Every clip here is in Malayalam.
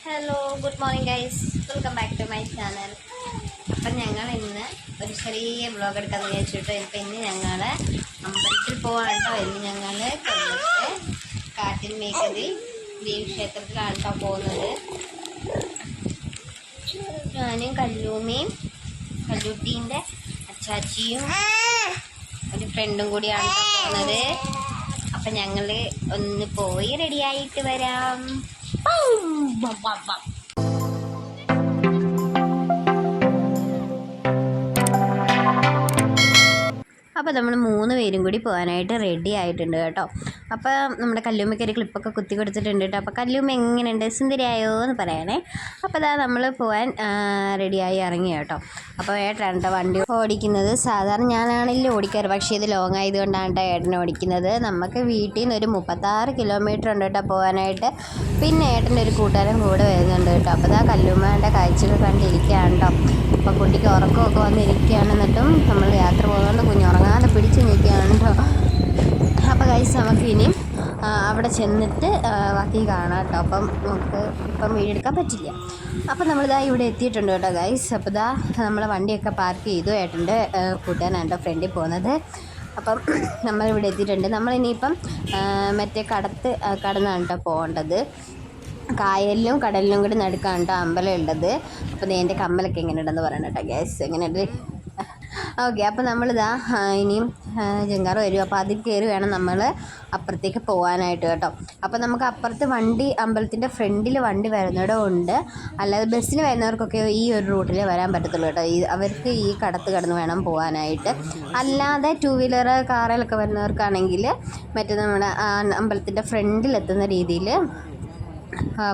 Hello good morning guys, welcome back to my channel. അപ്പം ഞങ്ങൾ ഇന്ന് ഒരു ചെറിയ വ്ളോഗ് എടുക്കാമെന്ന് വിചാരിച്ചിട്ട് ഇന്ന് ഞങ്ങൾ അമ്പലത്തിൽ പോവാണ് കേട്ടോ. ഇന്ന് ഞങ്ങൾ കൊല്ലത്തെ കാട്ടിൽ മേക്കതി ദേവി ക്ഷേത്രത്തിലാണ് കേട്ടോ പോകുന്നത്. ഞാനും കല്ലൂമ്മയും കല്ലൂട്ടീൻ്റെ അച്ചാച്ചിയും ഒരു ഫ്രണ്ടും കൂടിയാണ് പോകുന്നത്. അപ്പം ഞങ്ങൾ ഒന്ന് പോയി റെഡിയായിട്ട് വരാം. അപ്പോൾ നമ്മൾ 3 പേരും കൂടി പോകാനായിട്ട് റെഡി ആയിട്ടുണ്ട് കേട്ടോ. അപ്പോൾ നമ്മുടെ കല്ലൂമ്മയ്ക്ക് ഒരു ക്ലിപ്പൊക്കെ കുത്തി കൊടുത്തിട്ടുണ്ട് കേട്ടോ. അപ്പോൾ കല്ലൂമ്മ എങ്ങനെയുണ്ട്, സുന്ദരിയായോ എന്ന് പറയണേ. അപ്പോൾ അതാ നമ്മൾ പോകാൻ റെഡിയായി ഇറങ്ങി കേട്ടോ. അപ്പോൾ ഏട്ടനാണ് കേട്ടോ വണ്ടി ഓടിക്കുന്നത്. സാധാരണ ഞാനാണെങ്കിലും ഓടിക്കാറ്, പക്ഷേ ഇത് ലോങ് ആയതുകൊണ്ടാണ് കേട്ടോ ഏട്ടൻ ഓടിക്കുന്നത്. നമുക്ക് വീട്ടിൽ നിന്ന് ഒരു 36 കിലോമീറ്റർ ഉണ്ട് കേട്ടോ പോകാനായിട്ട്. പിന്നെ ഏട്ടൻ്റെ ഒരു കൂട്ടുകാരൻ കൂടെ വരുന്നുണ്ട് കേട്ടോ. അപ്പോൾ അതാ കല്ലൂമ്മയുടെ കാഴ്ചകൾ കണ്ടിരിക്കുകയാണ് കേട്ടോ. അപ്പോൾ കുട്ടിക്ക് ഉറക്കമൊക്കെ വന്നിരിക്കുകയാണ്. എന്നിട്ടും നമ്മൾ യാത്ര പോകുന്നതുകൊണ്ട് കുഞ്ഞ് ഉറങ്ങാതെ പിടിച്ച് നിൽക്കുകയാണ് കേട്ടോ. അപ്പോൾ ഗൈസ് നമുക്ക് ഇനിയും അവിടെ ചെന്നിട്ട് ബാക്കി കാണാം കേട്ടോ. അപ്പം നമുക്ക് ഇപ്പം വീഡിയോ എടുക്കാൻ പറ്റില്ല. അപ്പം നമ്മളിതാ ഇവിടെ എത്തിയിട്ടുണ്ട് കേട്ടോ ഗൈസ്. അപ്പോൾ ഇതാ നമ്മളെ വണ്ടിയൊക്കെ പാർക്ക് ചെയ്തു. ഏട്ടൻ്റെ കൂട്ടുകാരനാണ് കേട്ടോ ഫ്രണ്ടിൽ പോകുന്നത്. അപ്പം നമ്മളിവിടെ എത്തിയിട്ടുണ്ട്. നമ്മളിനിയിപ്പം മറ്റേ കടന്നാണ് കേട്ടോ പോകേണ്ടത്. കായലിലും കടലിലും കൂടി നടുക്കാണ് കേട്ടോ അമ്പലം ഉള്ളത്. അപ്പോൾ എൻ്റെ കമ്മലൊക്കെ എങ്ങനെയുണ്ടെന്ന് പറയണം കേട്ടോ ഗ്യാസ്, എങ്ങനെയുണ്ട്? ഓക്കെ, അപ്പോൾ നമ്മളിതാ ഇനിയും ജങ്കാറ് വരും. അപ്പോൾ അതിൽ കയറി വേണം നമ്മൾ അപ്പുറത്തേക്ക് പോകാനായിട്ട് കേട്ടോ. അപ്പോൾ നമുക്ക് അപ്പുറത്ത് വണ്ടി അമ്പലത്തിൻ്റെ ഫ്രണ്ടിൽ വണ്ടി വരുന്നവിടെ ഉണ്ട്. അല്ലാതെ ബസ്സിൽ വരുന്നവർക്കൊക്കെ ഈ ഒരു റൂട്ടിൽ വരാൻ പറ്റത്തുള്ളൂ കേട്ടോ. അവർക്ക് ഈ കടന്ന് വേണം പോകാനായിട്ട്. അല്ലാതെ 2 വീലർ കാറിലൊക്കെ വരുന്നവർക്കാണെങ്കിൽ മറ്റേ നമ്മുടെ അമ്പലത്തിൻ്റെ ഫ്രണ്ടിലെത്തുന്ന രീതിയിൽ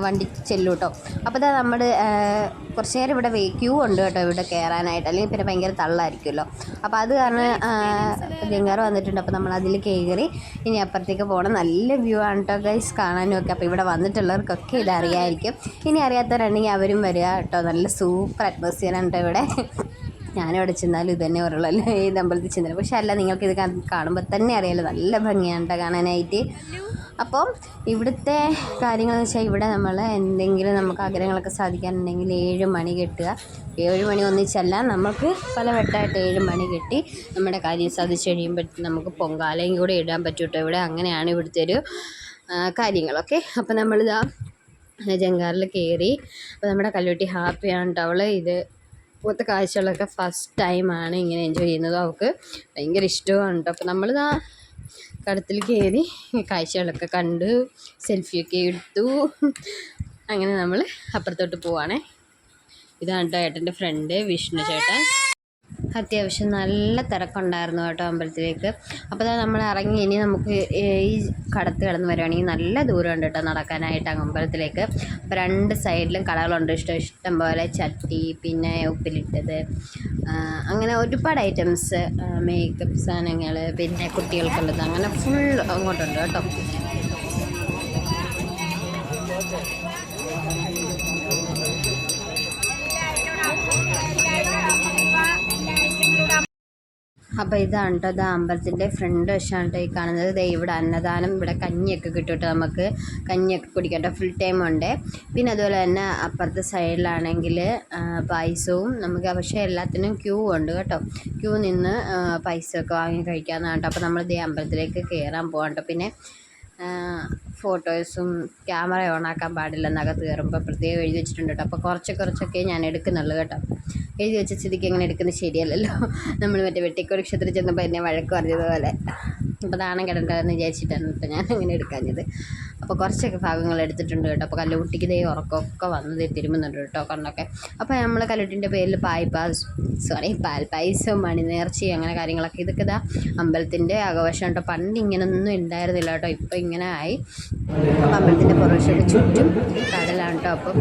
വണ്ടി ചെല്ലും കേട്ടോ. അപ്പോൾ ഇതാ നമ്മൾ കുറച്ച് നേരം ഇവിടെ ക്യൂ ഉണ്ട് കേട്ടോ ഇവിടെ കയറാനായിട്ട്. അല്ലെങ്കിൽ പിന്നെ ഭയങ്കര തള്ളായിരിക്കുമല്ലോ. അപ്പോൾ അത് കാരണം ജങ്കാറ് വന്നിട്ടുണ്ട്. അപ്പോൾ നമ്മൾ അതിൽ കയറി ഇനി അപ്പുറത്തേക്ക് പോകണം. നല്ല വ്യൂ ആണ് കേട്ടോ ഗൈസ് കാണാനും ഒക്കെ. അപ്പോൾ ഇവിടെ വന്നിട്ടുള്ളവർക്കൊക്കെ ഇതറിയായിരിക്കും. ഇനി അറിയാത്തവരുണ്ടെങ്കിൽ അവരും വരിക കേട്ടോ. നല്ല സൂപ്പർ അറ്റ്മോസ്ഫിയറാണ് കേട്ടോ ഇവിടെ. ഞാനിവിടെ ചെന്നാലും ഇത് തന്നെ പറയുള്ളൂ, ഈ അമ്പലത്തിൽ ചെന്നാലും. പക്ഷെ അല്ല, നിങ്ങൾക്കിത് കാണുമ്പോൾ തന്നെ അറിയാമല്ലോ, നല്ല ഭംഗിയാണ് കേട്ടോ കാണാനായിട്ട്. അപ്പം ഇവിടുത്തെ കാര്യങ്ങളെന്ന് വെച്ചാൽ ഇവിടെ നമ്മൾ എന്തെങ്കിലും നമുക്ക് ആഗ്രഹങ്ങളൊക്കെ സാധിക്കാനുണ്ടെങ്കിൽ 7 മണി കെട്ടുക. 7 മണി ഒന്നിച്ചല്ല, നമുക്ക് പല വെട്ടായിട്ട് 7 മണി കെട്ടി നമ്മുടെ കാര്യം സാധിച്ച് കഴിയുമ്പോഴത്തേക്കും നമുക്ക് പൊങ്കാലയും കൂടെ ഇടാൻ പറ്റും കേട്ടോ ഇവിടെ. അങ്ങനെയാണ് ഇവിടുത്തെ ഒരു കാര്യങ്ങളൊക്കെ. അപ്പം നമ്മളിതാ ജങ്കാറിൽ കയറി. അപ്പോൾ നമ്മുടെ കല്ലൂട്ടി ഹാപ്പിയാണ് കേട്ടോ. അവൾ ഇപ്പോഴത്തെ കാഴ്ചകളൊക്കെ ഫസ്റ്റ് ടൈമാണ് ഇങ്ങനെ എൻജോയ് ചെയ്യുന്നത്. അവൾക്ക് ഭയങ്കര ഇഷ്ടമാണ് കേട്ടോ. അപ്പോൾ നമ്മളിതാ കടത്തിൽ കയറി കാഴ്ചകളൊക്കെ കണ്ട് സെൽഫിയൊക്കെ എടുത്തു. അങ്ങനെ നമ്മൾ അപ്പുറത്തോട്ട് പോവാണേ. ഇതാണ് കേട്ടോ ഏട്ടൻ്റെ ഫ്രണ്ട് വിഷ്ണു ചേട്ടൻ. അത്യാവശ്യം നല്ല തിരക്കുണ്ടായിരുന്നു കേട്ടോ അമ്പലത്തിലേക്ക്. അപ്പോൾ നമ്മൾ ഇറങ്ങി. ഇനി നമുക്ക് ഈ കടന്ന് വരുവാണെങ്കിൽ നല്ല ദൂരമുണ്ട് കേട്ടോ നടക്കാനായിട്ട് അമ്പലത്തിലേക്ക്. അപ്പോൾ 2 സൈഡിലും കടകളുണ്ട്. ഇഷ്ടം പോലെ ചട്ടി, പിന്നെ ഉപ്പിലിട്ടത്, അങ്ങനെ ഒരുപാട് ഐറ്റംസ്, മേക്കപ്പ് സാധനങ്ങൾ, പിന്നെ കുട്ടികൾക്കുള്ളത്, അങ്ങനെ ഫുൾ അങ്ങോട്ടുണ്ട് കേട്ടോ. അപ്പോൾ ഇതാണ് കേട്ടോ, ഇത് അമ്പലത്തിൻ്റെ ഫ്രണ്ട് വശമാണ് കേട്ടോ ഈ കാണുന്നത്. ഇവിടെ അന്നദാനം, ഇവിടെ കഞ്ഞിയൊക്കെ കിട്ടും കേട്ടോ. നമുക്ക് കഞ്ഞിയൊക്കെ കുടിക്കാം കേട്ടോ, ഫുൾ ടൈം ഉണ്ട്. പിന്നെ അതുപോലെ തന്നെ അപ്പുറത്തെ സൈഡിലാണെങ്കിൽ പായസവും നമുക്ക്, പക്ഷേ എല്ലാത്തിനും ക്യൂ ഉണ്ട് കേട്ടോ. ക്യൂ നിന്ന് പൈസയൊക്കെ വാങ്ങി കഴിക്കാമെന്നാണ് കേട്ടോ. അപ്പോൾ നമ്മൾ ഇതേ അമ്പലത്തിലേക്ക് കയറാൻ പോകാം കേട്ടോ. പിന്നെ ഫോട്ടോസും ക്യാമറ ഓണാക്കാൻ പാടില്ലെന്നകത്ത് കയറുമ്പോൾ പ്രത്യേകം എഴുതി വെച്ചിട്ടുണ്ട് കേട്ടോ. അപ്പോൾ കുറച്ചൊക്കെ ഞാൻ എടുക്കുന്നുള്ളൂ കേട്ടോ. എഴുതി വെച്ച സ്ഥിതിക്ക് അങ്ങനെ എടുക്കുന്നത് ശരിയല്ലല്ലോ. നമ്മൾ മറ്റേ വെട്ടിക്കോട് ക്ഷേത്രത്തിൽ ചെന്നപ്പോൾ എന്നെ വഴക്ക് പറഞ്ഞതുപോലെ. അപ്പോൾ നാണം കിടണ്ടെന്ന് വിചാരിച്ചിട്ടാണ് കേട്ടോ ഞാൻ അങ്ങനെ എടുക്കാഞ്ഞത്. അപ്പോൾ കുറച്ചൊക്കെ ഭാഗങ്ങൾ എടുത്തിട്ടുണ്ട് കേട്ടോ. അപ്പോൾ കല്ലുകുട്ടിക്ക് ഇതേ ഉറക്കമൊക്കെ വന്നത് തിരുമുന്നുണ്ട് കേട്ടോ കണ്ണൊക്കെ. അപ്പോൾ നമ്മൾ കല്ലുട്ടിൻ്റെ പേരിൽ പാൽപ്പായസവും മണിനേർച്ചയും അങ്ങനെ കാര്യങ്ങളൊക്കെ. ഇതൊക്കെ ഇതാ അമ്പലത്തിൻ്റെ ആഘോഷം കേട്ടോ. പണ്ട് ഇങ്ങനൊന്നും ഉണ്ടായിരുന്നില്ല കേട്ടോ, ഇപ്പോൾ ഇങ്ങനെ ആയി. അപ്പോൾ അമ്പലത്തിൻ്റെ പുറവശത്ത് ചുറ്റും കടലാണ് കേട്ടോ. അപ്പോൾ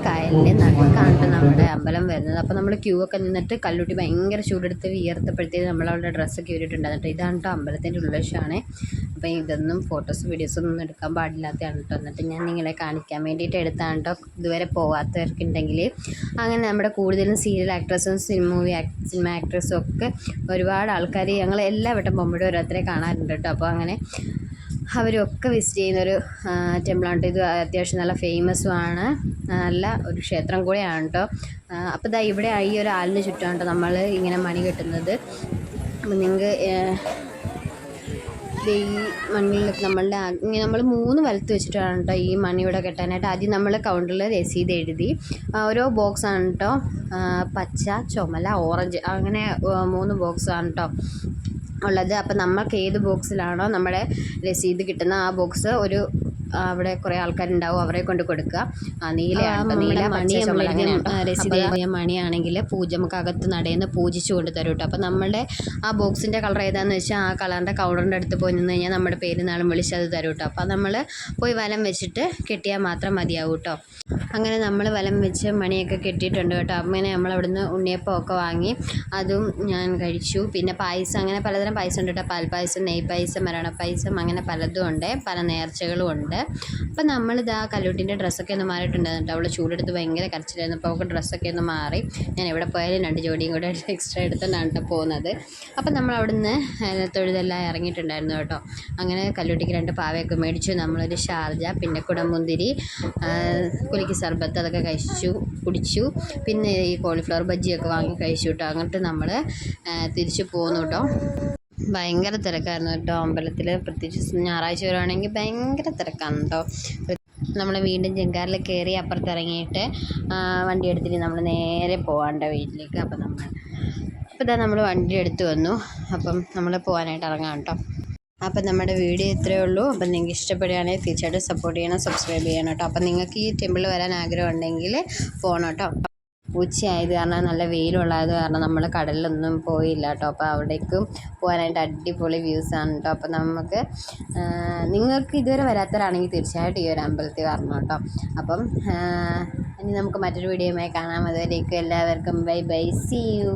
കായലിൻ്റെ നടുക്കാണ് കേട്ടോ നമ്മുടെ അമ്പലം വരുന്നത്. അപ്പോൾ നമ്മൾ ക്യൂ ഒക്കെ നിന്നിട്ട് കല്ലുട്ടി ഭയങ്കര ചൂടെടുത്ത് വിയർത്തപ്പോഴത്തേക്ക് നമ്മളവിടെ ഡ്രസ്സൊക്കെ ഇട്ടിട്ടുണ്ടായിരുന്നു കേട്ടോ. ഇതാണ് കേട്ടോ അമ്പലത്തിൻ്റെ ഉൾവശമാണ്. അപ്പോൾ ഇതൊന്നും ഫോട്ടോസ് വീഡിയോസൊന്നും എടുക്കാൻ പാടില്ലാത്തതാണ് കേട്ടോ. എന്നിട്ട് ഞാൻ നിങ്ങളെ കാണിക്കാൻ വേണ്ടിയിട്ട് എടുത്താണ് കേട്ടോ. ഇതുവരെ പോകാത്തവർക്കുണ്ടെങ്കിൽ അങ്ങനെ നമ്മുടെ കൂടുതലും സീരിയൽ ആക്ട്രസും സിനിമ ആക്ട്രസും ഒക്കെ ഒരുപാട് ആൾക്കാർ ഞങ്ങൾ എല്ലാ വട്ടം പോകുമ്പോഴും ഓരോരുത്തരെ കാണാറുണ്ട് കേട്ടോ. അപ്പോൾ അങ്ങനെ അവരൊക്കെ വിസിറ്റ് ചെയ്യുന്നൊരു ടെമ്പിളാണ്. ഇത് അത്യാവശ്യം നല്ല ഫേമസുമാണ്, നല്ല ഒരു ക്ഷേത്രം കൂടെയാണ് കേട്ടോ. അപ്പോൾ ഇതാ ഇവിടെ ഈ ഒരു ആലിന് ചുറ്റാണ് കേട്ടോ നമ്മൾ ഇങ്ങനെ മണി കെട്ടുന്നത്. അപ്പം നിങ്ങൾക്ക് ഈ മണ്ണിൽ ഇങ്ങനെ നമ്മൾ 3 വലത്ത് വെച്ചിട്ടാണ് കേട്ടോ ഈ മണി ഇവിടെ കെട്ടാനായിട്ട്. ആദ്യം നമ്മൾ കൗണ്ടറിൽ രസീത് എഴുതി, ഓരോ ബോക്സാണ് കേട്ടോ, പച്ച, ചുമല, ഓറഞ്ച്, അങ്ങനെ 3 ബോക്സാണ് കേട്ടോ ഉള്ളത്. അപ്പം നമ്മൾക്ക് ഏത് ബോക്സിലാണോ നമ്മുടെ രസീത് കിട്ടുന്ന ആ ബോക്സ് അവിടെ കുറേ ആൾക്കാരുണ്ടാവും, അവരെ കൊണ്ട് കൊടുക്കുക. നീലയാണ്, നീല മണി രസീത് എഴുതിയ മണിയാണെങ്കിൽ നമുക്ക് അകത്ത് നടന്ന് പൂജിച്ച് കൊണ്ട് തരും കേട്ടോ. അപ്പം നമ്മളുടെ ആ ബോക്സിൻ്റെ കളർ ഏതാണെന്ന് വെച്ചാൽ ആ കളറിൻ്റെ കൗണ്ടറിൻ്റെ അടുത്ത് പോയി നിന്ന് കഴിഞ്ഞാൽ നമ്മുടെ പേര് നാളും വിളിച്ച് അത് തരും കേട്ടോ. അപ്പം നമ്മൾ പോയി വലം വെച്ചിട്ട് കെട്ടിയാൽ മാത്രം മതിയാവും കേട്ടോ. അങ്ങനെ നമ്മൾ വലം വെച്ച് മണിയൊക്കെ കെട്ടിയിട്ടുണ്ട് കേട്ടോ. അങ്ങനെ നമ്മൾ അവിടുന്ന് ഉണ്ണിയപ്പമൊക്കെ വാങ്ങി അതും ഞാൻ കഴിച്ചു. പിന്നെ പായസം, അങ്ങനെ പലതരം പായസം ഉണ്ട് കേട്ടോ. പാൽപ്പായസം, നെയ് പായസം, മരണ പായസം, അങ്ങനെ പലതും ഉണ്ട്, പല നേർച്ചകളും ഉണ്ട്. അപ്പം നമ്മളിതാ കല്ലൂട്ടിൻ്റെ ഡ്രസ്സൊക്കെ ഒന്ന് മാറിയിട്ടുണ്ടായിരുന്നു കേട്ടോ. അവൾ ചൂടെടുത്ത് ഭയങ്കര കരച്ചിലായിരുന്നു. അപ്പോൾ അവൾക്ക് ഡ്രസ്സൊക്കെ ഒന്ന് മാറി. ഞാൻ എവിടെ പോയാലും 2 ജോഡിയും കൂടെ എക്സ്ട്രാ എടുത്തുകൊണ്ടാണ് കേട്ടോ പോകുന്നത്. അപ്പം നമ്മൾ അവിടുന്ന് തൊഴുതെല്ലാം ഇറങ്ങിയിട്ടുണ്ടായിരുന്നു കേട്ടോ. അങ്ങനെ കല്ലൂട്ടിക്ക് 2 പാവയൊക്കെ മേടിച്ചു. നമ്മളൊരു ഷാർജ, പിന്നെ കുടംമുന്തിരി, കുലുക്കി സർബത്ത്, അതൊക്കെ കുടിച്ചു. പിന്നെ ഈ കോളിഫ്ലവർ ബജ്ജിയൊക്കെ വാങ്ങി കഴിച്ചു കേട്ടോ. അങ്ങോട്ട് നമ്മൾ തിരിച്ചു പോന്നു കേട്ടോ. ഭയങ്കര തിരക്കായിരുന്നു കേട്ടോ അമ്പലത്തിൽ. പ്രത്യേകിച്ച് ഞായറാഴ്ച വരുവാണെങ്കിൽ ഭയങ്കര തിരക്കാണ് കേട്ടോ. നമ്മൾ വീണ്ടും ജങ്കാറിൽ കയറി അപ്പുറത്തിറങ്ങിയിട്ട് വണ്ടി എടുത്തിട്ട് നമ്മൾ നേരെ പോകാണ്ട വീട്ടിലേക്ക്. അപ്പോൾ ഇതാ നമ്മൾ വണ്ടി എടുത്ത് വന്നു. അപ്പം നമ്മൾ പോകാനായിട്ട് ഇറങ്ങാം കേട്ടോ. അപ്പം നമ്മുടെ വീഡിയോ ഇത്രയേ ഉള്ളൂ. അപ്പം നിങ്ങൾക്ക് ഇഷ്ടപ്പെടുകയാണെങ്കിൽ തീർച്ചയായിട്ടും സപ്പോർട്ട് ചെയ്യണം, സബ്സ്ക്രൈബ് ചെയ്യണം കേട്ടോ. അപ്പം നിങ്ങൾക്ക് ഈ ടെമ്പിളിൽ വരാൻ ആഗ്രഹം ഉണ്ടെങ്കിൽ പോകണം കേട്ടോ. ഉച്ചയായത് കാരണം, നല്ല വെയിലുള്ളത് കാരണം നമ്മൾ കടലിലൊന്നും പോയില്ല കേട്ടോ. അപ്പോൾ അവിടേക്കും പോകാനായിട്ട് അടിപൊളി വ്യൂസാണ് കേട്ടോ. അപ്പോൾ നിങ്ങൾക്ക് ഇതുവരെ വരാത്തവരാണെങ്കിൽ തീർച്ചയായിട്ടും ഈ ഒരു അമ്പലത്തിൽ വരണം കേട്ടോ. അപ്പം ഇനി നമുക്ക് മറ്റൊരു വീഡിയോയുമായി കാണാം. അതുവരേക്കും എല്ലാവർക്കും ബൈ ബൈ, സീ യു.